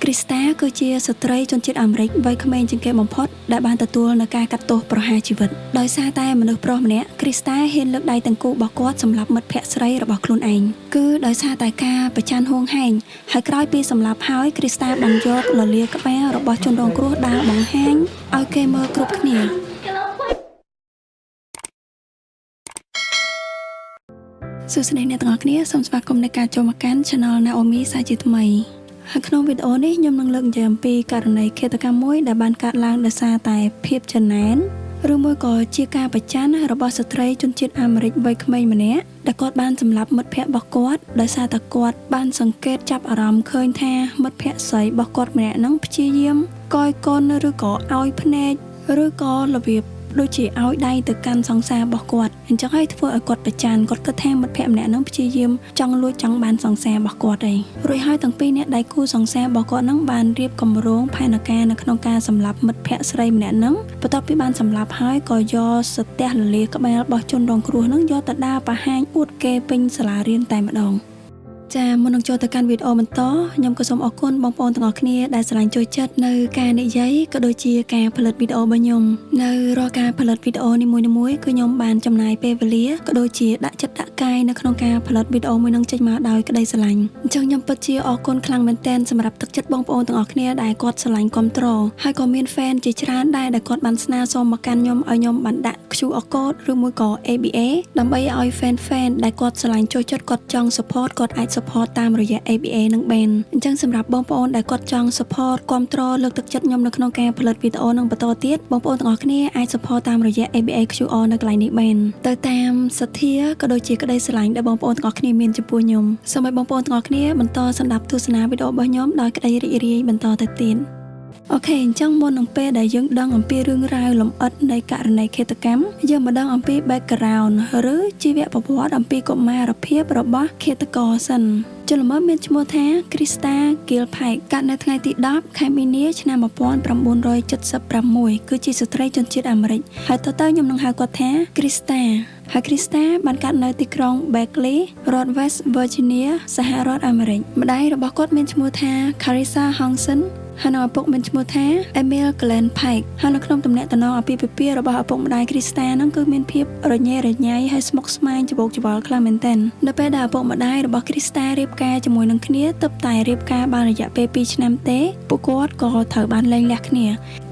គ្រីស្តាគឺជាស្ត្រីជនជាតិអាមេរិកវ័យក្មេងជាងគេបំផុតដែលបានទទួលនូវការកាត់ទោសប្រហារជីវិតដោយសារតែមនុស្សប្រុសម្នាក់គ្រីស្តាហ៊ានលើកដៃទាំងគូរបស់គាត់សម្រាប់មិត្តភក្តិស្រីរបស់ខ្លួនឯងគឺដោយសារតែការប្រច័ណ្ឌហួងហែងហើយក្រោយពីសម្លាប់ហើយគ្រីស្តាបានយកលលាក្បាលរបស់ជនរងគ្រោះដើរបង្ហាញឲ្យគេមើលគ្រប់គ្នាសួស្តីអ្នកទាំងអស់គ្នាសូមស្វាគមន៍នៅការចូលមកកាន់ Channel Naomi សាជាថ្មីហើយក្នុងវីដេអូនេះខ្ញុំនឹងលើកនិយាយអំពីករណីឃាតកម្មមួយដែលបានកើតឡើងដោយសារតែភាពចំណែនឬមួយក៏ជាការប្រច័ណ្ឌរបស់ស្ត្រីជនជាតិអាមេរិកវ័យក្មេងម្នាក់ដែលគាត់បានសម្លាប់មិត្តភក្តិរបស់គាត់ដោយសារតែគាត់បានសង្កេតចាប់អារម្មណ៍ឃើញថាមិត្តភក្តិស្រីរបស់គាត់ម្នាក់ហ្នឹងព្យាយាមកយកនឬក៏ឲ្យភ្នែកឬក៏របៀបដូចជាឲ្យដៃទៅកាន់សង្សាររបស់គាត់អញ្ចឹងហើយធ្វើឲ្យគាត់ប្រច័ណ្ឌគាត់គិតថាមិត្តភក្តិម្នាក់ហ្នឹងព្យាយាមចង់លួចចង់បានសង្សាររបស់គាត់ឯងរួចហើយទាំងពីរអ្នកដៃគូសង្សាររបស់គាត់ហ្នឹងបានរៀបគម្រោងផែនការនៅក្នុងការសម្លាប់មិត្តភក្តិស្រីម្នាក់ហ្នឹងបន្ទាប់ពីបានសម្លាប់ហើយក៏យកស្ទះលលាក្បាលរបស់ជនរងគ្រោះហ្នឹងយកទៅដើរបង្ហាញអួតគេពេញសាលារៀនតែម្ដងចាមុននឹងចូលទៅកាន់វីដេអូបន្តខ្ញុំក៏សូមអរគុណបងប្អូនទាំងអស់គ្នាដែលស្រឡាញ់ចូលចិត្តនៅការនិយាយក៏ដូចជាការផលិតវីដេអូរបស់ខ្ញុំនៅរាល់ការផលិតវីដេអូនីមួយៗគឺខ្ញុំបានចំណាយពេលវេលាក៏ដូចជាដាក់ចិត្តដាក់កាយនៅក្នុងការផលិតវីដេអូមួយនឹងចេញមកដោយក្តីស្រឡាញ់អញ្ចឹងខ្ញុំពិតជាអរគុណខ្លាំងមែនទែនសម្រាប់ទឹកចិត្តបងប្អូនទាំងអស់គ្នាដែលគាត់ស្រឡាញ់គាំទ្រហើយក៏មាន fan ជាច្រើនដែរដែលគាត់បានស្នើសុំមកកាន់ខ្ញុំឲ្យខ្ញុំបានដាក់ QR code ឬមួយក៏ ABA ដើម្បីឲ្យ fan ដែលគាត់ស្រឡាញ់ចូលចិត្តគាត់ចង់ support គាត់អាចsupport តាមរយៈ ABA នឹងបានអញ្ចឹងសម្រាប់បងប្អូនដែលគាត់ចង់ support គាំទ្រលើកទឹកចិត្តខ្ញុំនៅក្នុងការផលិតវីដេអូនឹងបន្តទៀតបងប្អូនទាំងអស់គ្នាអាច support តាមរយៈ ABA QR នៅកន្លែងនេះបានទៅតាមសទ្ធាក៏ដូចជាក្តីស្រឡាញ់ដែលបងប្អូនទាំងអស់គ្នាមានចំពោះខ្ញុំសូមឲ្យបងប្អូនទាំងអស់គ្នាបន្តស្ដាប់ទស្សនាវីដេអូរបស់ខ្ញុំដោយក្តីរីករាយបន្តទៅទៀតអូខេអញ្ចឹងមុននឹងពេលដែលយើងដឹងអំពីរឿងរ៉ាវលម្អិតនៃករណីឃាតកម្មយើងមកដឹងអំពី background ឬជីវប្រវត្តិអំពីកុមារភាពរបស់ឃាតករសិនជនល្មើសមានឈ្មោះថា Krista Gilpike កើតនៅថ្ងៃទី10ខែមីនា ឆ្នាំ 1976 គឺជាស្ត្រីជនជាតិអាមេរិកហើយតើខ្ញុំនឹងហៅគាត់ថា Krista ហើយ Krista បានកើតនៅទីក្រុង Berkeley រដ្ឋ West Virginia សហរដ្ឋអាមេរិកម្ដាយរបស់គាត់មានឈ្មោះថា Carissa Hansenហើយនៅឪពុកមានឈ្មោះថា Emil Glenn Pike ហើយនៅក្នុងទំនាក់ទំនងអាពាហ៍ពិពាហ៍របស់ឪពុកម្ដាយ Krista ហ្នឹងគឺមានភាពរញ៉េរញ៉ៃហើយស្មុគស្មាញច្បូកច្បល់ខ្លាំងមែនទែននៅពេលដែលឪពុកម្ដាយរបស់ Krista រៀបការជាមួយនឹងគ្នាទើបតែរៀបការបានរយៈពេល2ឆ្នាំទេពួកគាត់ក៏ត្រូវបានលែងលះគ្នា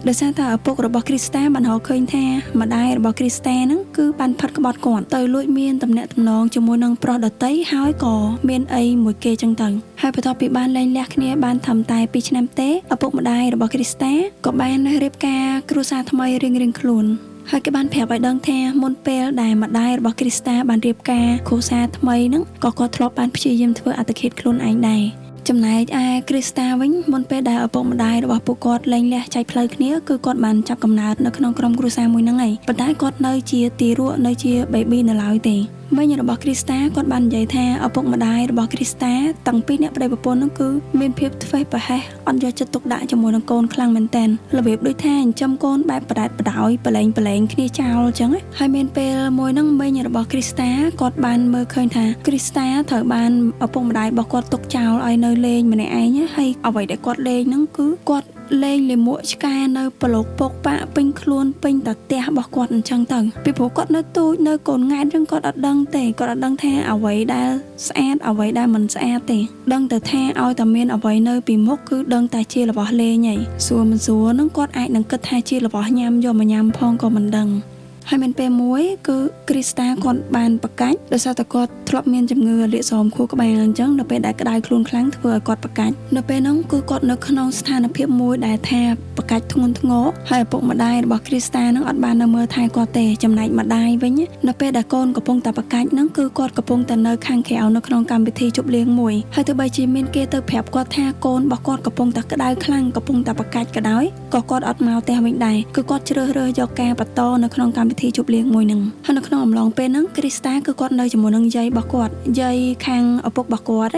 ដោយសារតែឪពុករបស់ Krista បានរកឃើញថាម្ដាយរបស់ Krista ហ្នឹងគឺបានផាត់ក្បត់គាត់ទៅលួចមានទំនាក់ទំនងជាមួយនឹងប្រុសដទៃហើយក៏មានអីមួយគេចឹងទៅហើយបន្ទាប់ពីបានលែងលះគ្នាបានត្រឹមតែ2ឆ្នាំទេឪពុកម្ដាយរបស់ Krista ក៏បានរៀបការគ្រួសារថ្មីរៀងៗខ្លួនហើយគេបានប្រាប់ឲ្យដឹងថាមុនពេលដែលម្ដាយរបស់ Krista បានរៀបការគ្រួសារថ្មីហ្នឹងក៏គាត់ធ្លាប់បានព្យាយាមធ្វើអត្តឃាតខ្លួនឯងដែរចំណែកឯ Krista វិញមុនពេលដែលឪពុកម្ដាយរបស់ពួកគាត់លែងលះចែកផ្លូវគ្នាគឺគាត់បានចាប់កំណើតនៅក្នុងក្រុមគ្រួសារមួយហ្នឹងឯងប៉ុន្តែគាត់នៅជាទារកនៅជា baby នៅឡើយទេមិញរបស់ Krista គាត់បាននិយាយថាឪពុកម្ដាយរបស់ Krista តាំងពីអ្នកប្តីប្រពន្ធហ្នឹងគឺមានភាពធ្វេសប្រហែសអត់យកចិត្តទុកដាក់ជាមួយនឹងកូនខ្លាំងមែនតើរបៀបដូចថាចិញ្ចឹមកូនបែបបដែតបដោយប្រឡែងគ្នាចោលអញ្ចឹងហើយមានពេលមួយហ្នឹងមិញរបស់ Krista គាត់បានមើលឃើញថា Krista ត្រូវបានឪពុកម្ដាយរបស់គាត់ទុកចោលឲ្យនៅលេងម្នាក់ឯងហើយអ្វីដែលគាត់លេងហ្នឹងគឺគាត់លេងលាមកឆ្កែនៅប្លុកពកប៉ាពេញខ្លួនពេញតាផ្ទះរបស់គាត់អញ្ចឹងទៅពីព្រោះគាត់នៅទូចនៅកូនង៉ែតចឹងគាត់អត់ដឹងទេគាត់អត់ដឹងថាអ្វីដែលស្អាតអ្វីដែលមិនស្អាតទេដឹងតែថាឲ្យតែមានអ្វីនៅពីមុខគឺដឹងតែជារបស់លេងហីសួរមិនសួរហ្នឹងគាត់អាចនឹងគិតថាជារបស់ញ៉ាំយកមកញ៉ាំផងក៏មិនដឹងហើយមានពេលមួយគឺ Krista គាត់បានប្រកាច់ដោយសារតែគាត់ធ្លាប់មានជំងឺលាកស្រោមខួរក្បាលអញ្ចឹងនៅពេលដែលក្តៅខ្លួនខ្លាំងធ្វើឲ្យគាត់ប្រកាច់នៅពេលហ្នឹងគឺគាត់នៅក្នុងស្ថានភាពមួយដែលថាប្រកាច់ធ្ងន់ធ្ងរហើយឪពុកម្ដាយរបស់ Krista ហ្នឹងអត់បាននៅមើលថែគាត់ទេចំណែកម្ដាយវិញនៅពេលដែលកូនកំពុងតែប្រកាច់ហ្នឹងគឺគាត់កំពុងតែនៅខាងក្រៅនៅក្នុងកម្មវិធីជប់លៀងមួយហើយទោះបីជាមានគេទៅប្រាប់គាត់ថាកូនរបស់គាត់កំពុងតែក្តៅខ្លាំងកំពុងតែប្រកាច់ក៏ដោយក៏គាត់អត់មកផ្ទះវិញដែរគឺគាត់ជ្រើសរើសយកការបន្តនៅក្នុងកម្មវិធីជប់លៀងមួយហ្នឹងហើយនៅក្នុងអំឡុងពេលហ្នឹង Krista គឺគាត់នៅជាមួយនឹងយាយរបស់គាត់យាយខាងឪពុករបស់គាត់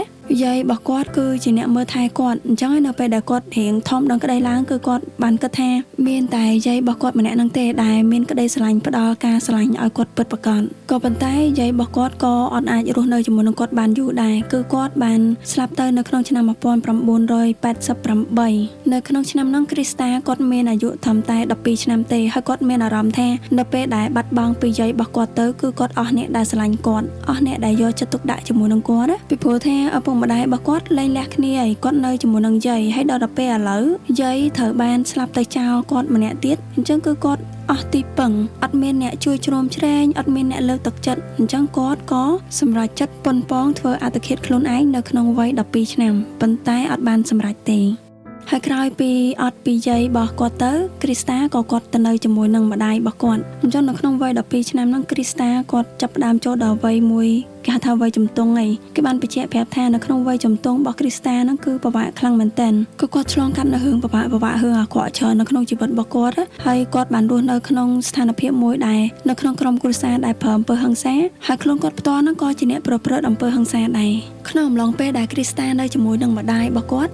យាយរបស់គាត់គឺជាអ្នកមើលថែគាត់អញ្ចឹងហើយនៅពេលដែលគាត់រៀងធំដល់ក្តីឡើងគឺគាត់បានគិតថាមានតែយាយរបស់គាត់ម្នាក់ហ្នឹងទេដែលមានក្តីស្រឡាញ់ផ្ដល់ការស្រឡាញ់ឲ្យគាត់ពិតប្រាកដក៏ប៉ុន្តែយាយរបស់គាត់ក៏អត់អាចរស់នៅជាមួយនឹងគាត់បានយូរដែរគឺគាត់បានស្លាប់ទៅនៅក្នុងឆ្នាំ1988នៅក្នុងឆ្នាំហ្នឹងគ្រីស្តាគាត់មានអាយុត្រឹមតែ12ឆ្នាំទេហើយគាត់មានអារម្មណ៍ថានៅពេលដែលបាត់បង់ពីយាយរបស់គាត់ទៅគឺគាត់អស់អ្នកដែលស្រឡាញ់គាត់អស់អ្នកដែលយកចិត្តទុកដាក់ជាមួយនឹងគាត់ពីព្រោះថាឪពុកម្ដាយរបស់គាត់លែងលះគ្នាហើយគាត់នៅជាមួយនឹងយាយហើយដល់ពេលឥឡូវយាយត្រូវបានស្លាប់ទៅចោលគាត់ម្នាក់ទៀតអញ្ចឹងគឺគាត់អស់ទីពឹងអត់មានអ្នកជួយជ្រោមជ្រែងអត់មានអ្នកលើកទឹកចិត្តអញ្ចឹងគាត់ក៏សម្រេចចិត្តប៉ុនប៉ងធ្វើអត្តឃាតខ្លួនឯងនៅក្នុងវ័យ12ឆ្នាំប៉ុន្តែអត់បានសម្រេចទេហើយក្រោយពីអត់ពីយាយរបស់គាត់ទៅគ្រីស្តាក៏គាត់ទៅនៅជាមួយនឹងម្ដាយរបស់គាត់អញ្ចឹងនៅក្នុងវ័យ12ឆ្នាំហ្នឹងគ្រីស្តាគាត់ចាប់ផ្ដើមចូលដល់វ័យមួយគេហៅថាវ័យជំទង់ឯងគេបានបញ្ជាក់ប្រាប់ថានៅក្នុងវ័យជំទង់របស់គ្រីស្តាហ្នឹងគឺពិបាកខ្លាំងមែនទែនគឺគាត់ឆ្លងកាត់នៅរឿងពិបាករឿងអាក្រក់ច្រើននៅក្នុងជីវិតរបស់គាត់ហើយគាត់បានរស់នៅក្នុងស្ថានភាពមួយដែលនៅក្នុងក្រុមគ្រួសារដែលប្រើអំពើហិង្សាហើយខ្លួនគាត់ផ្ទាល់ហ្នឹងក៏ជាអ្នកប្រព្រឹត្តអំពើហិង្សាដែរក្នុងអំឡុងពេលដែលគ្រីស្តានៅជាមួយនឹងម្ដាយរបស់គាត់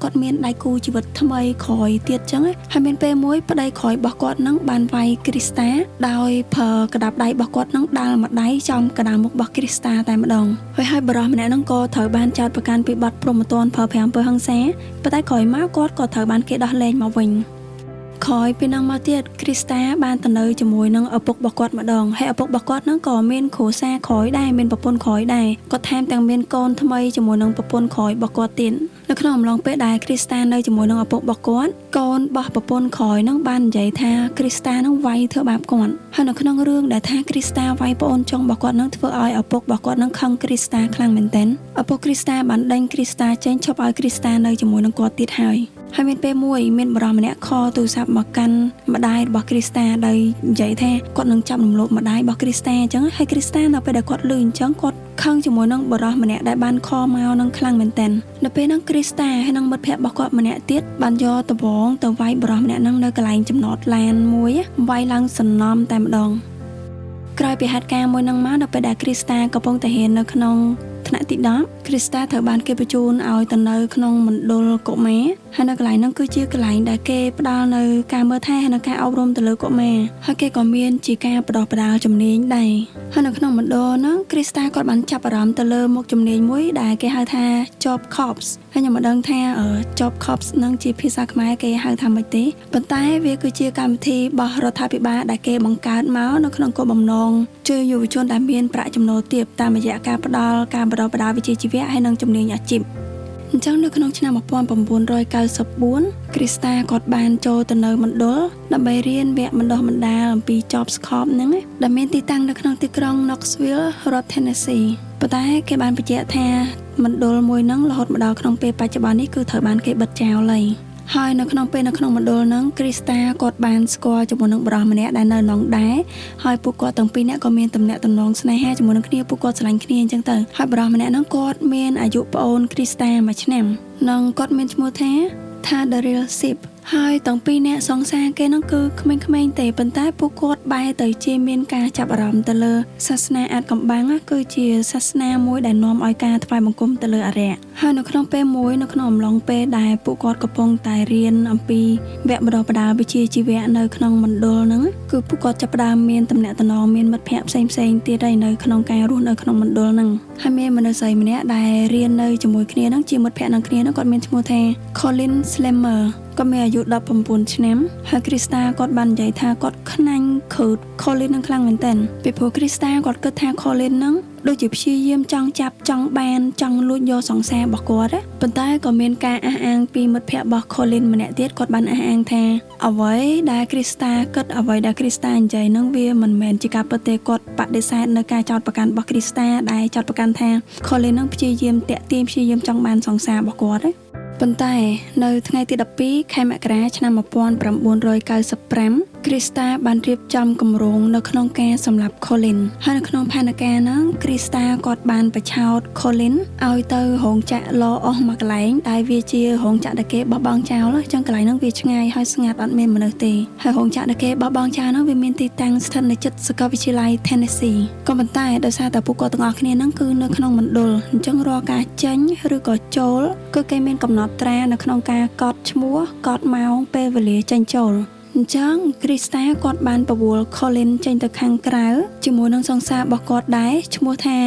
គាត់មានដៃគូជីវិតថ្មីក្រោយទៀតចឹងហើយមានពេលមួយប្តីក្រោយរបស់គាត់ហ្នឹងបានវាយគ្រីស្តាដោយប្រើក្តាប់ដៃរបស់គាត់ហ្នឹងដាល់មួយដៃចំកណ្ដាលមុខរបស់គ្រីស្តាតែម្ដងហើយបរិះម្នាក់ហ្នឹងក៏ត្រូវបានចោទប្រកាន់ពីបទព្រហ្មទណ្ឌប្រើប្រាស់អំពើហិង្សាប៉ុន្តែក្រោយមកគាត់ក៏ត្រូវបានគេដោះលែងមកវិញក្រោយពីនឹងមកទៀតគ្រីស្តាបានទៅនៅជាមួយនឹងឪពុករបស់គាត់ម្ដងហើយឪពុករបស់គាត់ហ្នឹងក៏មានគ្រួសារក្រោយដែរមានប្រពន្ធក្រោយដែរគាត់ថែមទាំងមានកូនថ្មីជាមួយនឹងប្រពន្ធក្រោយរបស់គាត់ទៀតនៅក្នុងអំឡុងពេលដែលគ្រីស្តានៅជាមួយនឹងឪពុករបស់គាត់កូនរបស់ប្រពន្ធក្រោយហ្នឹងបាននិយាយថាគ្រីស្តាហ្នឹងវាយធ្វើបាបគាត់ហើយនៅក្នុងរឿងដែលថាគ្រីស្តាវាយប្អូនចុងរបស់គាត់ហ្នឹងធ្វើឲ្យឪពុករបស់គាត់ហ្នឹងខឹងគ្រីស្តាខ្លាំងមែនទែនឪពុកគ្រីស្តាបានដេញគ្រីស្តាចេញឈប់ឲ្យគ្រីស្តានៅជាមួយនឹងគាត់ទៀតហើយមានពេលមួយមានបរិះម្នាក់ខលទូរស័ព្ទមកកាន់ម្ដាយរបស់គ្រីស្តាដោយនិយាយថាគាត់នឹងចាប់រំលោភម្ដាយរបស់គ្រីស្តាអញ្ចឹងហើយគ្រីស្តានៅពេលដែលគាត់ឮអញ្ចឹងគាត់ខឹងជាមួយនឹងបរិះម្នាក់ដែលបានខលមកនឹងខ្លាំងមែនទែននៅពេលហ្នឹងគ្រីស្តាហើយនឹងមិត្តភក្តិរបស់គាត់ម្នាក់ទៀតបានយកដបងទៅវាយបរិះម្នាក់ហ្នឹងនៅកន្លែងចំណតឡានមួយវាយឡើងសំណំតែម្ដងក្រោយពីហេតុការណ៍មួយហ្នឹងមកនៅពេលដែលគ្រីស្តាកំពុងតែរៀននៅក្នុងថ្នាក់ទី10គ្រីស្តាត្រូវបានគេបញ្ជូនឲ្យទៅនៅក្នុងមណ្ឌលកុមារហើយនៅកន្លែងហ្នឹងគឺជាកន្លែងដែលគេផ្ដល់នៅការមើលថែហើយនិងការអប់រំទៅលើកុមារហើយគេក៏មានជាការបណ្ដុះបណ្ដាលជំនាញដែរហើយនៅក្នុងមណ្ឌលហ្នឹងគ្រីស្តាគាត់បានចាប់អារម្មណ៍ទៅលើមុខជំនាញមួយដែលគេហៅថា Job Corps ហើយខ្ញុំមិនដឹងថា Job Corps ហ្នឹងជាភាសាខ្មែរគេហៅថាម៉េចទេប៉ុន្តែវាគឺជាកម្មវិធីរបស់រដ្ឋាភិបាលដែលគេបង្កើតមកនៅក្នុងគោលបំណងជួយយុវជនដែលមានប្រាក់ចំណូលទាបតាមរយៈការផ្ដល់ការបណ្ដុះបណ្ដាលវិជ្ជាជីវៈហើយនិងជំនាញអាជីពអញ្ចឹងនៅក្នុងឆ្នាំ1994គ្រីស្តាគាត់បានចូលទៅនៅមណ្ឌលដើម្បីរៀនវគ្គបណ្ដុះបណ្ដាលអំពី Jobs Corps ហ្នឹងដែលមានទីតាំងនៅក្នុងទីក្រុង Knoxville រដ្ឋ Tennessee ប៉ុន្តែគេបានបញ្ជាក់ថាមណ្ឌលមួយហ្នឹងរហូតមកដល់ក្នុងពេលបច្ចុប្បន្ននេះគឺត្រូវបានគេបិទចោលហើយហើយនៅក្នុងមណ្ឌលហ្នឹងគ្រីស្តាគាត់បានស្គាល់ជាមួយនឹងបរិះម្នាក់ដែលនៅក្នុងដែរហើយពួកគាត់ទាំងពីរនាក់ក៏មានទំនាក់ទំនងស្នេហាជាមួយនឹងគ្នាពួកគាត់ស្រឡាញ់គ្នាអញ្ចឹងទៅហើយបរិះម្នាក់ហ្នឹងគាត់មានអាយុប្អូនគ្រីស្តាមួយឆ្នាំនិងគាត់មានឈ្មោះថា Daryl Sip ហើយទាំងពីរអ្នកសង្សារគេហ្នឹងគឺក្មេងៗទេប៉ុន្តែពួកគាត់បែរទៅជាមានការចាប់អារម្មណ៍ទៅលើសាសនាអាថ៌កំបាំងគឺជាសាសនាមួយដែលនាំឲ្យការថ្វាយបង្គំទៅលើអារក្សហើយនៅក្នុងពេលមួយនៅក្នុងអំឡុងពេលដែលពួកគាត់កំពុងតែរៀនអំពីវគ្គបណ្ដុះបណ្ដាលវិជ្ជាជីវៈនៅក្នុងមណ្ឌលហ្នឹងគឺពួកគាត់ចាប់ផ្ដើមមានទំនាក់ទំនងមានមិត្តភ័ក្តិផ្សេងៗទៀតហើយនៅក្នុងការរស់នៅក្នុងមណ្ឌលហ្នឹងហើយមានមនុស្សស្រីម្នាក់ដែលរៀននៅជាមួយគ្នាហ្នឹងជាមិត្តភ័ក្តិនឹងគ្នាហ្នឹងគាត់មានឈ្មោះថា Colin Slammerគាត់មានអាយុ19ឆ្នាំហើយគ្រីស្តាគាត់បាននិយាយថាគាត់ខ្នាញ់ខូត Colin នឹងខ្លាំងមែនទែនពីព្រោះគ្រីស្តាគាត់គិតថា Colin នឹងដូចជាព្យាយាមចង់ចាប់ចង់បានចង់លួចយកសង្សាររបស់គាត់ប៉ុន្តែក៏មានការអះអាងពីមិត្តភ័ក្តិរបស់ Colin ម្នាក់ទៀតគាត់បានអះអាងថាអ្វីដែលគ្រីស្តាគិតអ្វីដែលគ្រីស្តានិយាយនឹងវាមិនមែនជាការពិតទេគាត់បដិសេធនៅការចោទប្រកាន់របស់គ្រីស្តាដែលចោទប្រកាន់ថា Colin នឹងព្យាយាមតាក់ទាញព្យាយាមចង់បានសង្សាររបស់គាត់ប៉ុន្តែនៅថ្ងៃទី12ខែមករាឆ្នាំ1995 គ្រីស្តាបានរៀបចំគម្រោងនៅក្នុងការសម្លាប់ Colin ហើយនៅក្នុងផែនការហ្នឹងគ្រីស្តាគាត់បានបញ្ឆោត Colin ឲ្យទៅរោងចក្រឡអស់មួយកន្លែងដែលវាជារោងចក្រដែលគេបោះបង់ចោលអញ្ចឹងកន្លែងហ្នឹងវាឆ្ងាយហើយស្ងាត់អត់មានមនុស្សទេហើយរោងចក្រដែលគេបោះបង់ចោលហ្នឹងវាមានទីតាំងស្ថិតនៅជិតសាកលវិទ្យាល័យ Tennessee ក៏ប៉ុន្តែដោយសារតែពួកគាត់ទាំងអស់គ្នាហ្នឹងគឺនៅក្នុងមណ្ឌលអញ្ចឹងរាល់ការចេញឬក៏ចូលគឺគេមានកំណត់ត្រានៅក្នុងការកត់ឈ្មោះកត់ម៉ោងពេលវេលាចេញចូលអញ្ចឹងគ្រីស្តាគាត់បានបវល់ Colin ចេញទៅខាងក្រៅជាមួយនឹងសង្សាររបស់គាត់ដែរឈ្មោះថា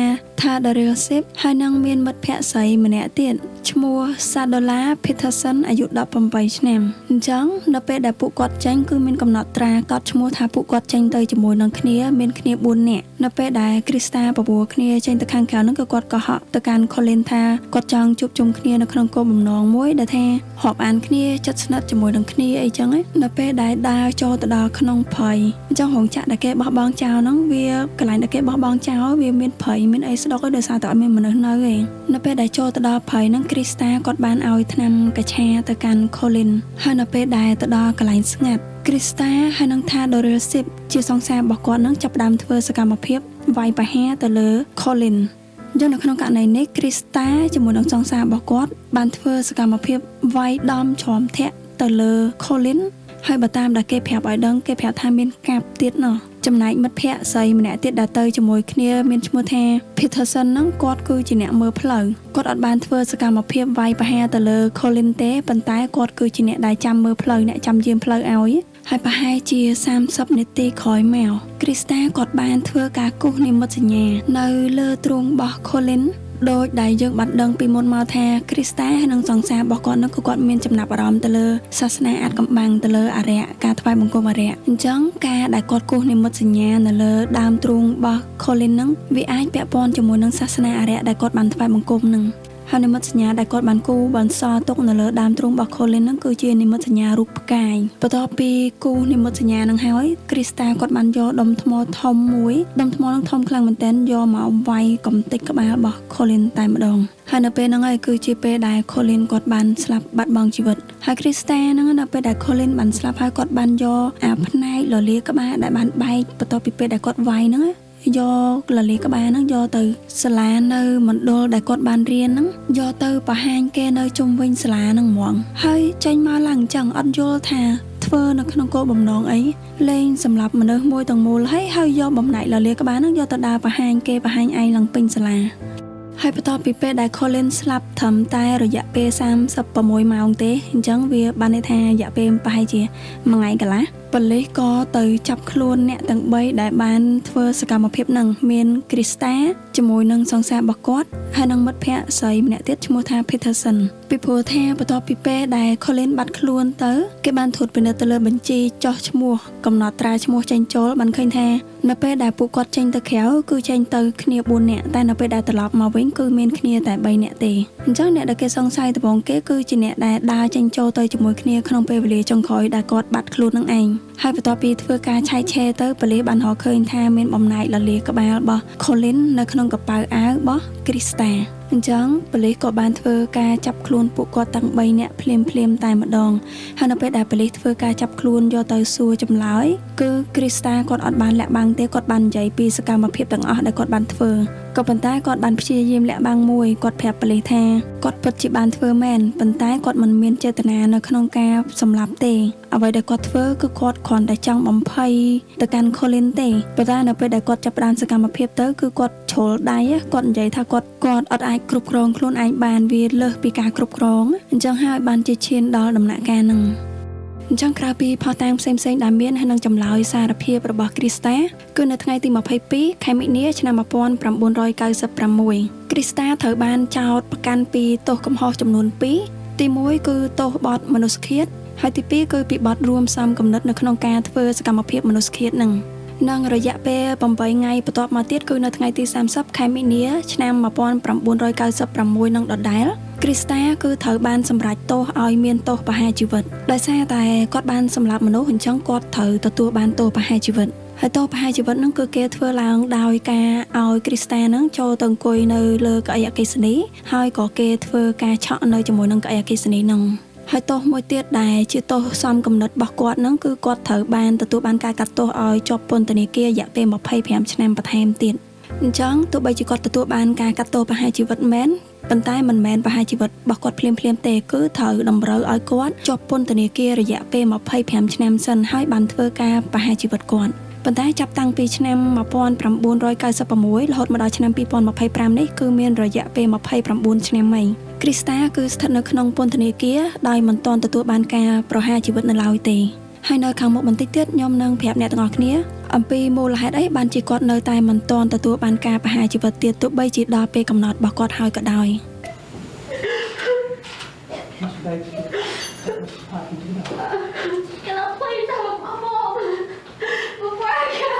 Daryl Sip ហើយនឹងមានមិត្តភក្តិស្រីម្នាក់ទៀតឈ្មោះ Sadola Peterson អាយុ18ឆ្នាំអញ្ចឹងនៅពេលដែលពួកគាត់ចេញគឺមានកំណត់ត្រាកត់ឈ្មោះថាពួកគាត់ចេញទៅជាមួយនឹងគ្នាមានគ្នា4នាក់នៅពេលដែលគ្រីស្តាបវល់គ្នាចេញទៅខាងក្រៅហ្នឹងគឺគាត់ក៏ហក់ទៅកាន់ Colin ថាគាត់ចង់ជួបជុំគ្នានៅក្នុងគោលបំណងមួយដែលថារាប់អានគ្នាជិតស្និទ្ធជាមួយនឹងគ្នាអីចឹងនៅពេលដែលដើរចូលទៅដល់ក្នុងព្រៃអញ្ចឹងរោងចក្រដែលគេបោះបង់ចោលហ្នឹងវាកន្លែងដែលគេបោះបង់ចោលវាមានព្រៃមានអីស្ដុកដោយសារតែអត់មានមនុស្សនៅទេនៅពេលដែលចូលទៅដល់ព្រៃហ្នឹងគ្រីស្តាគាត់បានឲ្យថ្នាំកញ្ឆាទៅកាន់ Colin ហើយនៅពេលដែលទៅដល់កន្លែងស្ងាត់គ្រីស្តាហើយនឹងថា Daryl Sip ជាសង្សាររបស់គាត់ហ្នឹងចាប់ផ្ដើមធ្វើសកម្មភាពវាយប្រហារទៅលើ Colin អញ្ចឹងនៅក្នុងករណីនេះគ្រីស្តាជាមួយនឹងសង្សាររបស់គាត់បានធ្វើសកម្មភាពវាយដំច្រំធាក់ទៅលើ Colin ហើយបើតាមដែលគេប្រាប់ឲ្យដឹងគេប្រាប់ថាមានកាប់ទៀតណោះចំណែកមិត្តភ័ក្តិស្រីម្នាក់ទៀតដែលទៅជាមួយគ្នាមានឈ្មោះថា Peterson ហ្នឹងគាត់គឺជាអ្នកមើលផ្លូវគាត់អត់បានធ្វើសកម្មភាពវាយប្រហារទៅលើ Colin ទេប៉ុន្តែគាត់គឺជាអ្នកដែលចាំមើលផ្លូវអ្នកចាំយាមផ្លូវឲ្យហើយប្រហែលជា30នាទីក្រោយមកគ្រីស្តាគាត់បានធ្វើការគូសនិមិត្តសញ្ញានៅលើទ្រូងរបស់ Colinដោយដែលយើងបានដឹងពីមុនមកថាគ្រីស្តាហើយនឹងសង្សាររបស់គាត់នោះគឺគាត់មានចំណាប់អារម្មណ៍ទៅលើសាសនាអាថ៌កំបាំងទៅលើអារក្សការថ្វាយបង្គំអារក្សអញ្ចឹងការដែលគាត់គូសនិមិត្តសញ្ញានៅលើដើមទ្រូងរបស់ Colin ហ្នឹងវាអាចពាក់ព័ន្ធជាមួយនឹងសាសនាអារក្សដែលគាត់បានថ្វាយបង្គំហ្នឹងហើយនិមិត្តសញ្ញាដែលគាត់បានគូបន្សល់ទុកនៅលើដើមទ្រូងរបស់ Colin ហ្នឹងគឺជានិមិត្តសញ្ញារូបផ្កាយបន្ទាប់ពីគូនិមិត្តសញ្ញាហ្នឹងហើយគ្រីស្តាគាត់បានយកដុំថ្មធំមួយដុំថ្មហ្នឹងធំខ្លាំងមែនទែនយកមកវាយកំទេចក្បាលរបស់ Colin តែម្ដងហើយនៅពេលហ្នឹងហើយគឺជាពេលដែល Colin គាត់បានស្លាប់បាត់បង់ជីវិតហើយគ្រីស្តាហ្នឹងនៅពេលដែល Colin បានស្លាប់ហើយគាត់បានយកអាផ្នែកលលាក្បាលដែលបានបែកបន្ទាប់ពីពេលដែលគាត់វាយហ្នឹងយកលលាក្បាលហ្នឹងយកទៅសាលានៅមណ្ឌលដែលគាត់បានរៀនហ្នឹងយកទៅបង្ហាញគេនៅជុំវិញសាលាហ្នឹងហ្មងហើយចេញមកឡើងអញ្ចឹងអត់យល់ថាធ្វើនៅក្នុងគោលបំណងអីលេងសម្រាប់មនុស្សមួយទាំងមូលហើយយកបំណែកលលាក្បាលហ្នឹងយកទៅដើរបង្ហាញគេបង្ហាញឯងឡើងពេញសាលាហើយបន្ទាប់ពីពេលដែល Colin ស្លាប់ត្រឹមតែរយៈពេល36ម៉ោងទេអញ្ចឹងវាបានន័យថារយៈពេលប្រហែលជា1ថ្ងៃកន្លះប៉ូលីសក៏ទៅចាប់ខ្លួនអ្នកទាំង3ដែលបានធ្វើសកម្មភាពហ្នឹងមានគ្រីស្តាជាមួយនឹងសង្សាររបស់គាត់ហើយនឹងមិត្តភ័ក្តិស្រីម្នាក់ទៀតឈ្មោះថា Peterson ពីព្រោះថាបន្ទាប់ពីពេលដែល Colin បាត់ខ្លួនទៅគេបានត្រួតពិនិត្យទៅលើបញ្ជីចុះឈ្មោះកំណត់ត្រាឈ្មោះចេញចូលបានឃើញថានៅពេលដែលពួកគាត់ចេញទៅក្រៅគឺចេញទៅគ្នា4នាក់តែនៅពេលដែលត្រឡប់មកវិញគឺមានគ្នាតែ3នាក់ទេអញ្ចឹងអ្នកដែលគេសង្ស័យដំបូងគេគឺជាអ្នកដែលដើរចេញចូលទៅជាមួយគ្នាក្នុងពេលវេលាចុងក្រោយដែលគាត់បាត់ខ្លួននឹងឯងហើយបន្ទាប់ពីធ្វើការឆែកឆេរទៅប៉ូលីសបានរកឃើញថាមានបំណែកលលាក្បាលរបស់ Colin នៅក្នុងកប៉ៅអាវរបស់គ្រីស្តាអញ្ចឹងប៉ូលីសក៏បានធ្វើការចាប់ខ្លួនពួកគាត់ទាំង3នាក់ភ្លាមតែម្ដងហើយនៅពេលដែលប៉ូលីសធ្វើការចាប់ខ្លួនយកទៅសួរចម្លើយគឺគ្រីស្តាគាត់អត់បានលាក់បាំងទេគាត់បាននិយាយពីសកម្មភាពទាំងអស់ដែលគាត់បានធ្វើក៏ប៉ុន្តែគាត់បានព្យាយាមលាក់បាំងមួយគាត់ប្រាប់ប៉ូលីសថាគាត់ពិតជាបានធ្វើមែនប៉ុន្តែគាត់មិនមានចេតនានៅក្នុងការសម្លាប់ទេអ្វីដែលគាត់ធ្វើគឺគាត់គ្រាន់តែចង់បំភ័យទៅកាន់ Colin ទេប៉ុន្តែនៅពេលដែលគាត់ចាប់ផ្ដើមសកម្មភាពទៅគឺគាត់ជ្រុលដៃគាត់និយាយថាគាត់អត់អាចគ្រប់គ្រងខ្លួនឯងបានវាលើសពីការគ្រប់គ្រងអញ្ចឹងហើយបានជាឈានដល់ដំណាក់កាលហ្នឹងអញ្ចឹងក្រៅពីផុសតាងផ្សេងដែលមានហើយនឹងចម្លើយសារភាពរបស់គ្រីស្តាគឺនៅថ្ងៃទី22ខែមិនិនាឆ្នាំ1996គ្រីស្តាត្រូវបានចោទប្រកាន់ពីទោសកំហុសចំនួន2ទី1គឺទោសបទមនុស្សឃាតហើយទី2គឺពីបទរួមសំគំនិតនៅក្នុងការធ្វើសកម្មភាពមនុស្សឃាតនឹងរយៈពេល8ថ្ងៃបន្ទាប់មកទៀតគឺនៅថ្ងៃទី30ខែមិនិនាឆ្នាំ1996នឹងដដែលគ្រីស្តាគឺត្រូវបានសម្រេចទោសឲ្យមានទោសប្រហារជីវិតដោយសារតែគាត់បានសម្លាប់មនុស្សអញ្ចឹងគាត់ត្រូវទទួលបានទោសប្រហារជីវិតហើយទោសប្រហារជីវិតហ្នឹងគឺគេធ្វើឡើងដោយការឲ្យគ្រីស្តាហ្នឹងចូលទៅអង្គុយនៅលើកៅអីអគ្គិសនីហើយក៏គេធ្វើការឆក់នៅជាមួយនឹងកៅអីអគ្គិសនីហ្នឹង ហើយទោសមួយទៀតដែលជាទោសសំគំនិតរបស់គាត់ហ្នឹងគឺគាត់ត្រូវបានទទួលបានការកាត់ទោសឲ្យជាប់ពន្ធនាគាររយៈពេល25ឆ្នាំបន្ថែមទៀតអញ្ចឹងទោះបីជាគាត់ទទួលបានការកាត់ទោសប្រហារជីវិតមែនប៉ុន្តែមិនមែនប្រហារជីវិតរបស់គាត់ភ្លាមៗទេគឺត្រូវតម្រូវឲ្យគាត់ជាប់ពន្ធនាគាររយៈពេល25ឆ្នាំសិនហើយបានធ្វើការប្រហារជីវិតគាត់ប៉ុន្តែចាប់តាំងពីឆ្នាំ1996រហូតមកដល់ឆ្នាំ2025នេះគឺមានរយៈពេល29ឆ្នាំហើយគ្រីស្តាគឺស្ថិតនៅក្នុងពន្ធនាគារដោយមិនទាន់ទទួលបានការប្រហារជីវិតនៅឡើយទេហើយនៅខាងមុខបន្តិចទៀតខ្ញុំនឹងប្រាប់អ្នកទាំងអស់គ្នាអំពីមូលហេតុអីបានជាគាត់នៅតែមិនទាន់ទទួលបានការប្រហារជីវិតទៀតទោះបីជាដល់ពេលកំណត់របស់គាត់ហើយក៏ដោយ Can I please have a mom before I go?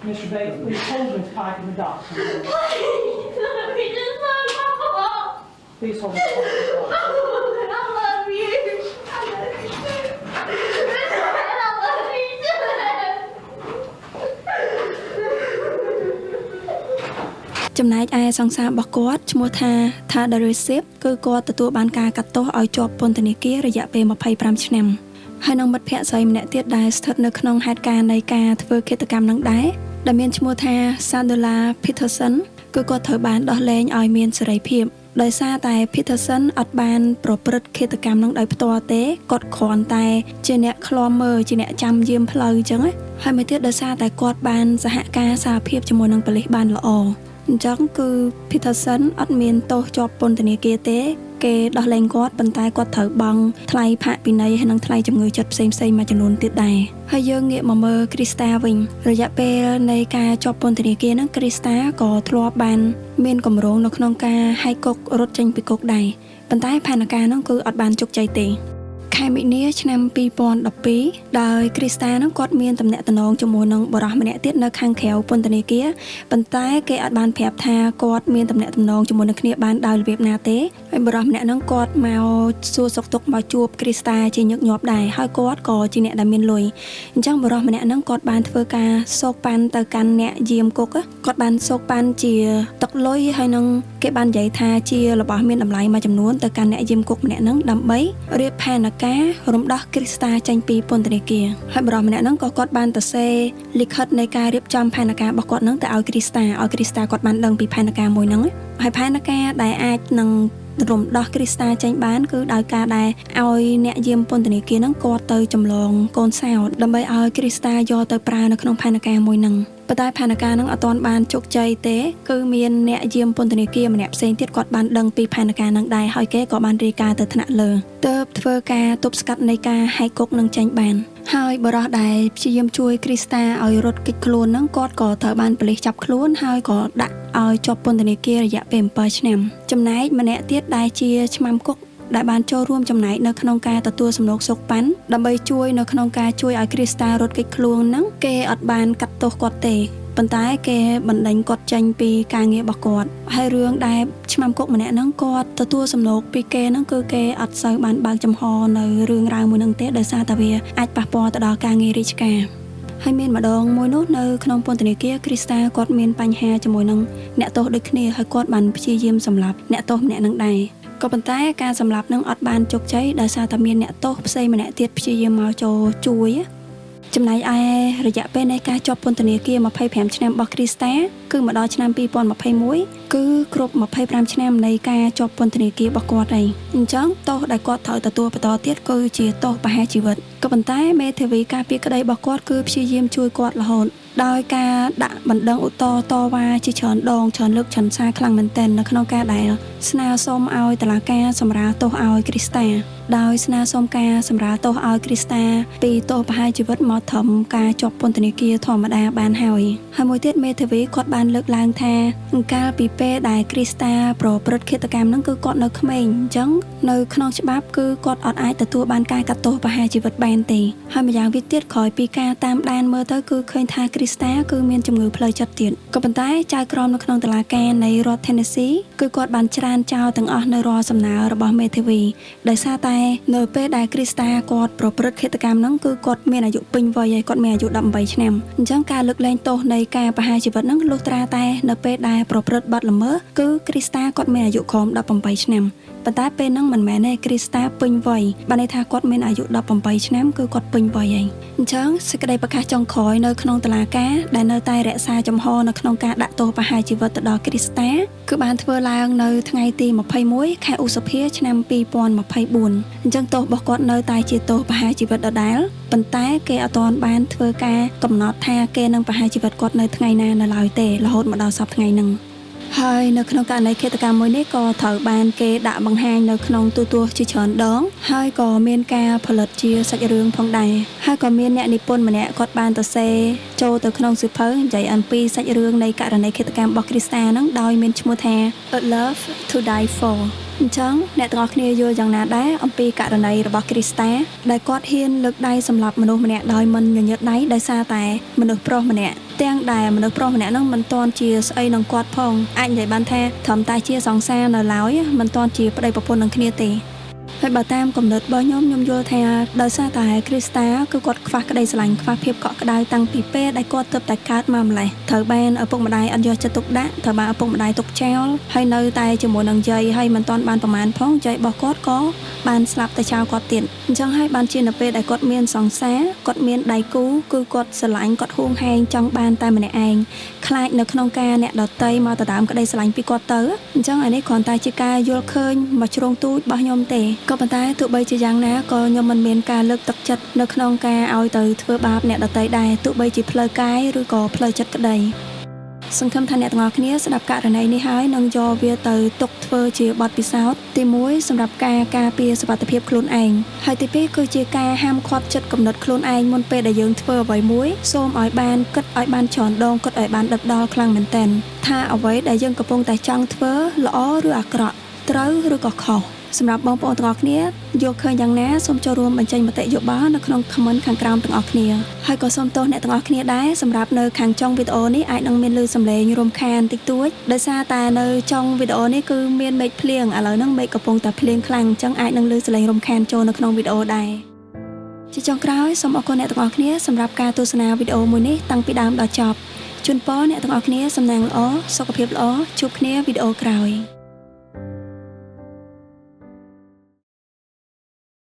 Mr. Bates, please hold Miss Pike in the dock. Please, let me just love my mom. Please hold Miss Pike in the dock. I love you. I love you too. And I love you too. ចំណែកឯសង្សាររបស់គាត់ឈ្មោះថា Tadarisip គឺគាត់ទទួលបានការកាត់ទោសឲ្យជាប់ពន្ធនាគាររយៈពេល25ឆ្នាំហើយនឹងមិត្តភ័ក្តិស្រីម្នាក់ទៀតដែលស្ថិតនៅក្នុងហេតុការណ៍នៃការធ្វើឃាតកម្មនឹងដែរដែលមានឈ្មោះថា Sadula Peterson គឺគាត់ត្រូវបានដោះលែងឲ្យមានសេរីភាពដោយសារតែ Peterson អត់បានប្រព្រឹត្តឃាតកម្មនឹងដោយផ្ទាល់ទេគាត់គ្រាន់តែជាអ្នកឃ្លាំមើលជាអ្នកចាំយាមផ្លូវអញ្ចឹងហើយមួយទៀតដោយសារតែគាត់បានសហការសារភាពជាមួយនឹងប៉ូលីសបានល្អអញ្ចឹងគឺ Peterson អត់មានទោសជាប់ពន្ធនាគារទេគេដោះលែងគាត់ប៉ុន្តែគាត់ត្រូវបង់ថ្លៃផាកពិន័យហើយនិងថ្លៃជំងឺចិត្តផ្សេងៗមួយចំនួនទៀតដែរហើយយើងងាកមកមើល Krista វិញរយៈពេលនៃការជាប់ពន្ធនាគារហ្នឹង Krista ក៏ធ្លាប់បានមានគម្រោងនៅក្នុងការហែកគុករត់ចេញពីគុកដែរប៉ុន្តែផែនការហ្នឹងគឺអត់បានជោគជ័យទេខែមីនាឆ្នាំ2012ដោយ Krista ហ្នឹងគាត់មានទំនាក់ទំនងជាមួយនឹងបុរសម្នាក់ទៀតនៅខាងក្រៅពន្ធនាគារប៉ុន្តែគេអត់បានប្រាប់ថាគាត់មានទំនាក់ទំនងជាមួយនឹងគ្នាបានដោយរបៀបណាទេហើយបុរសម្នាក់ហ្នឹងគាត់មកសួរសុខទុក្ខមកជួប Krista ជាញឹកញាប់ដែរហើយគាត់ក៏ជាអ្នកដែលមានលុយអញ្ចឹងបុរសម្នាក់ហ្នឹងគាត់បានធ្វើការសោកប៉ាន់ទៅកាន់អ្នកយាមគុកគាត់បានសោកប៉ាន់ជាទឹកលុយហើយនឹងគេបាននិយាយថាជារបស់មានតម្លៃមួយចំនួនទៅកាន់អ្នកយាមគុកម្នាក់ហ្នឹងដើម្បីរៀបផែនការរំដោះ Krista ចេញពីពន្ធនាគារហើយបុរសម្នាក់ហ្នឹងក៏គាត់បានទៅសេលិខិតនៃការរៀបចំផែនការរបស់គាត់ហ្នឹងទៅឲ្យ Krista គាត់បានដឹងពីផែនការមួយហ្នឹងហើយផែនការដែលអាចនឹងរំដោះ Krista ចេញបានគឺដោយការដែលឲ្យអ្នកយាមពន្ធនាគារហ្នឹងគាត់ទៅចម្លងកូនសោតដើម្បីឲ្យ Krista យកទៅប្រើនៅក្នុងផែនការមួយហ្នឹងប៉ុន្តែផែនការហ្នឹងអត់ទាន់បានជោគជ័យទេគឺមានអ្នកយាមពន្ធនាគារម្នាក់ផ្សេងទៀតគាត់បានដឹងពីផែនការហ្នឹងដែរហើយគេក៏បានរាយការណ៍ទៅថ្នាក់លើទើបធ្វើការទប់ស្កាត់នៃការហែកគុកនឹងចេញបានហើយបរិះដែលព្យាយាមជួយ Krista ឲ្យរត់គេចខ្លួនហ្នឹងគាត់ក៏ត្រូវបានប៉ូលីសចាប់ខ្លួនហើយក៏ដាក់ឲ្យជាប់ពន្ធនាគាររយៈពេល7ឆ្នាំចំណែកម្នាក់ទៀតដែលជាឆ្មាំគុកដែលបានចូលរួមចំណែកនៅក្នុងការទទួលសំណូកសុកប៉ាន់ដើម្បីជួយនៅក្នុងការជួយឲ្យ Krista រត់គេចខ្លួនហ្នឹងគេអត់បានកាត់ទោសគាត់ទេប៉ុន្តែគេបណ្ដេញគាត់ចេញពីការងាររបស់គាត់ហើយរឿងដែលឆ្មាំគុកម្នាក់ហ្នឹងគាត់ទទួលសំណូកពីគេហ្នឹងគឺគេអត់សូវបានបើកចំហនៅរឿងរ៉ាវមួយហ្នឹងទេដោយសារតែវាអាចប៉ះពាល់ទៅដល់ការងាររាជការហើយមានម្ដងមួយនោះនៅក្នុងពន្ធនាគារ Krista គាត់មានបញ្ហាជាមួយនឹងអ្នកទោសដូចគ្នាហើយគាត់បានព្យាយាមសម្លាប់អ្នកទោសម្នាក់ហ្នឹងដែរក៏ប៉ុន្តែការសម្លាប់នឹងអត់បានជោគជ័យដោយសារតែមានអ្នកទោសផ្សេងម្នាក់ទៀតព្យាយាមមកចូលជួយចំណែកឯរយៈពេលនៃការជាប់ពន្ធនាគារ25ឆ្នាំរបស់ Krista គឺមកដល់ឆ្នាំ2021គឺគ្រប់25ឆ្នាំនៃការជាប់ពន្ធនាគាររបស់គាត់ហើយអញ្ចឹងទោសដែលគាត់ត្រូវទទួលបន្តទៀតគឺជាទោសប្រហារជីវិតក៏ប៉ុន្តែមេធាវីការពារក្តីរបស់គាត់គឺព្យាយាមជួយគាត់រហូតដោយការដាក់បណ្ដឹងឧទ្ធរណ៍តវ៉ាជាច្រើនដងច្រើនលើកច្រើនសារខ្លាំងមែនទែននៅក្នុងការដែលស្នើសុំឲ្យតុលាការសម្រាលទោសឲ្យ Krista ដោយស្នើសុំការសម្រាលទោសឲ្យ Krista ពីទោសប្រហារជីវិតមកត្រឹមការជាប់ពន្ធនាគារធម្មតាបានហើយមួយទៀតមេធាវីគាត់បានលើកឡើងថាកាលពីពេលដែល Krista ប្រព្រឹត្តឃាតកម្មហ្នឹងគឺគាត់នៅក្មេងអញ្ចឹងនៅក្នុងច្បាប់គឺគាត់អត់អាចទទួលបានការកាត់ទោសប្រហារជីវិតបានទេហើយម្យ៉ាងវិញទៀតក្រោយពីការតាមដានមើលទៅគឺឃើញថា Krista គឺមានជំងឺផ្លូវចិត្តទៀតក៏ប៉ុន្តែចៅក្រមនៅក្នុងតុលាការនៃរដ្ឋ Tennessee គឺគាត់បានច្រានចោលទាំងអស់នៅរាល់សំណើរបស់មេធាវីដោយសារតែនៅពេលដែល Krista គាត់ប្រព្រឹត្តឃាតកម្មហ្នឹងគឺគាត់មានអាយុពេញវ័យហើយគាត់មានអាយុ18ឆ្នាំអញ្ចឹងការលើកលែងទោសនៃការប្រហារជីវិតហ្នឹងលុះត្រាតែនៅពេលដែលប្រព្រឹត្តបទល្មើសគឺ Krista គាត់មានអាយុក្រោម18ឆ្នាំ ប៉ុន្តែពេលហ្នឹងមិនមែនទេគ្រីស្តាពេញវ័យបានន័យថាគាត់មានអាយុ18ឆ្នាំគឺគាត់ពេញវ័យហើយអញ្ចឹងសេចក្តីប្រកាសចុងក្រោយនៅក្នុងតុលាការដែលនៅតែរក្សាចំហនៅក្នុងការដាក់ទោសប្រហារជីវិតទៅដល់គ្រីស្តាគឺបានធ្វើឡើងនៅថ្ងៃទី21ខែឧសភាឆ្នាំ2024អញ្ចឹងទោសរបស់គាត់នៅតែជាទោសប្រហារជីវិតដដែលប៉ុន្តែគេអត់ទាន់បានធ្វើការកំណត់ថាគេនឹងប្រហារជីវិតគាត់នៅថ្ងៃណានៅឡើយទេរហូតមកដល់សប្តាហ៍ថ្ងៃហ្នឹងហើយនៅក្នុងករណីឃាតកម្មមួយនេះក៏ត្រូវបានគេដាក់បង្ហាញនៅក្នុងទូទស្សន៍ជាច្រើនដងហើយក៏មានការផលិតជាសាច់រឿងផងដែរហើយក៏មានអ្នកនិពន្ធម្នាក់គាត់បានទៅសេចូលទៅក្នុងសៀវភៅនិយាយអំពីសាច់រឿងនៃករណីឃាតកម្មរបស់គ្រីស្តាហ្នឹងដោយមានឈ្មោះថា A Love to Die For អញ្ចឹងអ្នកទាំងអស់គ្នាយល់យ៉ាងណាដែរអំពីករណីរបស់គ្រីស្តាដែលគាត់ហ៊ានលើកដៃសម្លាប់មនុស្សម្នាក់ដោយមិនញញើតដៃដោយសារតែមនុស្សប្រុសម្នាក់ទាំងដែលមនុស្សប្រុសម្នាក់ហ្នឹងមិនទាន់ជាស្អីនឹងគាត់ផងអាចនិយាយបានថាត្រឹមតែជាសង្សារនៅឡើយមិនទាន់ជាប្តីប្រពន្ធនឹងគ្នាទេហើយបើតាមកំណត់របស់ខ្ញុំយល់ថាដោយសារតែគ្រីស្តាគឺគាត់ខ្វះក្តីស្រឡាញ់ខ្វះភាពកក់ក្ដៅតាំងពីពេលដែលគាត់ទើបតែកើតមកម្លេះត្រូវបានឪពុកម្ដាយអត់យកចិត្តទុកដាក់ត្រូវបានឪពុកម្ដាយទុកចោលហើយនៅតែជាមួយនឹងយាយហើយមិនទាន់បានប្រមាណផងយាយរបស់គាត់ក៏បានស្លាប់ទៅចោលគាត់ទៀតអញ្ចឹងហើយបានជានៅពេលដែលគាត់មានសង្សារគាត់មានដៃគូគឺគាត់ស្រឡាញ់គាត់ហួងហែងចង់បានតែម្នាក់ឯងខ្លាចនៅក្នុងការអ្នកដតីមកដណ្ដើមក្តីស្រឡាញ់ពីគាត់ទៅអញ្ចឹងអានេះគ្រាន់តែជាការយល់ឃើញមកជ្រុងទូចរបស់ខ្ញុំទេក៏ប៉ុន្តែទោះបីជាយ៉ាងណាក៏ខ្ញុំមិនមានការលើកទឹកចិត្តនៅក្នុងការឲ្យទៅធ្វើបាបអ្នកដទៃដែរទោះបីជាផ្លូវកាយឬក៏ផ្លូវចិត្តក្តីសង្ឃឹមថាអ្នកទាំងអស់គ្នាស្ដាប់ករណីនេះហើយនឹងយកវាទៅទុកធ្វើជាបទពិសោធន៍ទី1សម្រាប់ការពារសុវត្ថិភាពខ្លួនឯងហើយទី2គឺជាការហាមឃាត់ចិត្តគំនិតខ្លួនឯងមុនពេលដែលយើងធ្វើអ្វីមួយសូមឲ្យបានគិតឲ្យបានច្រើនដងគិតឲ្យបានដិតដល់ខ្លាំងមែនទែនថាអ្វីដែលយើងកំពុងតែចង់ធ្វើល្អឬអាក្រក់ត្រូវឬក៏ខុសសម្រាប់បងប្អូនទាំងអស់គ្នាយកឃើញយ៉ាងណាសូមចូលរួមបញ្ចេញមតិយោបល់នៅក្នុង comment ខាងក្រោមទាំងអស់គ្នាហើយក៏សូមទោសអ្នកទាំងអស់គ្នាដែរសម្រាប់នៅខាងចុងវីដេអូនេះអាចនឹងមានឮសំឡេងរំខានតិចតួចដោយសារតែនៅចុងវីដេអូនេះគឺមានមេឃភ្លៀងឥឡូវហ្នឹងមេឃកំពុងតែភ្លៀងខ្លាំងអញ្ចឹងអាចនឹងឮសំឡេងរំខានចូលនៅក្នុងវីដេអូដែរជាចុងក្រោយសូមអរគុណអ្នកទាំងអស់គ្នាសម្រាប់ការទស្សនាវីដេអូមួយនេះតាំងពីដើមដល់ចប់ជូនពរអ្នកទាំងអស់គ្នាសំណាងល្អសុខភាពល្អជួបគ្នាវីដេអូក្រោយ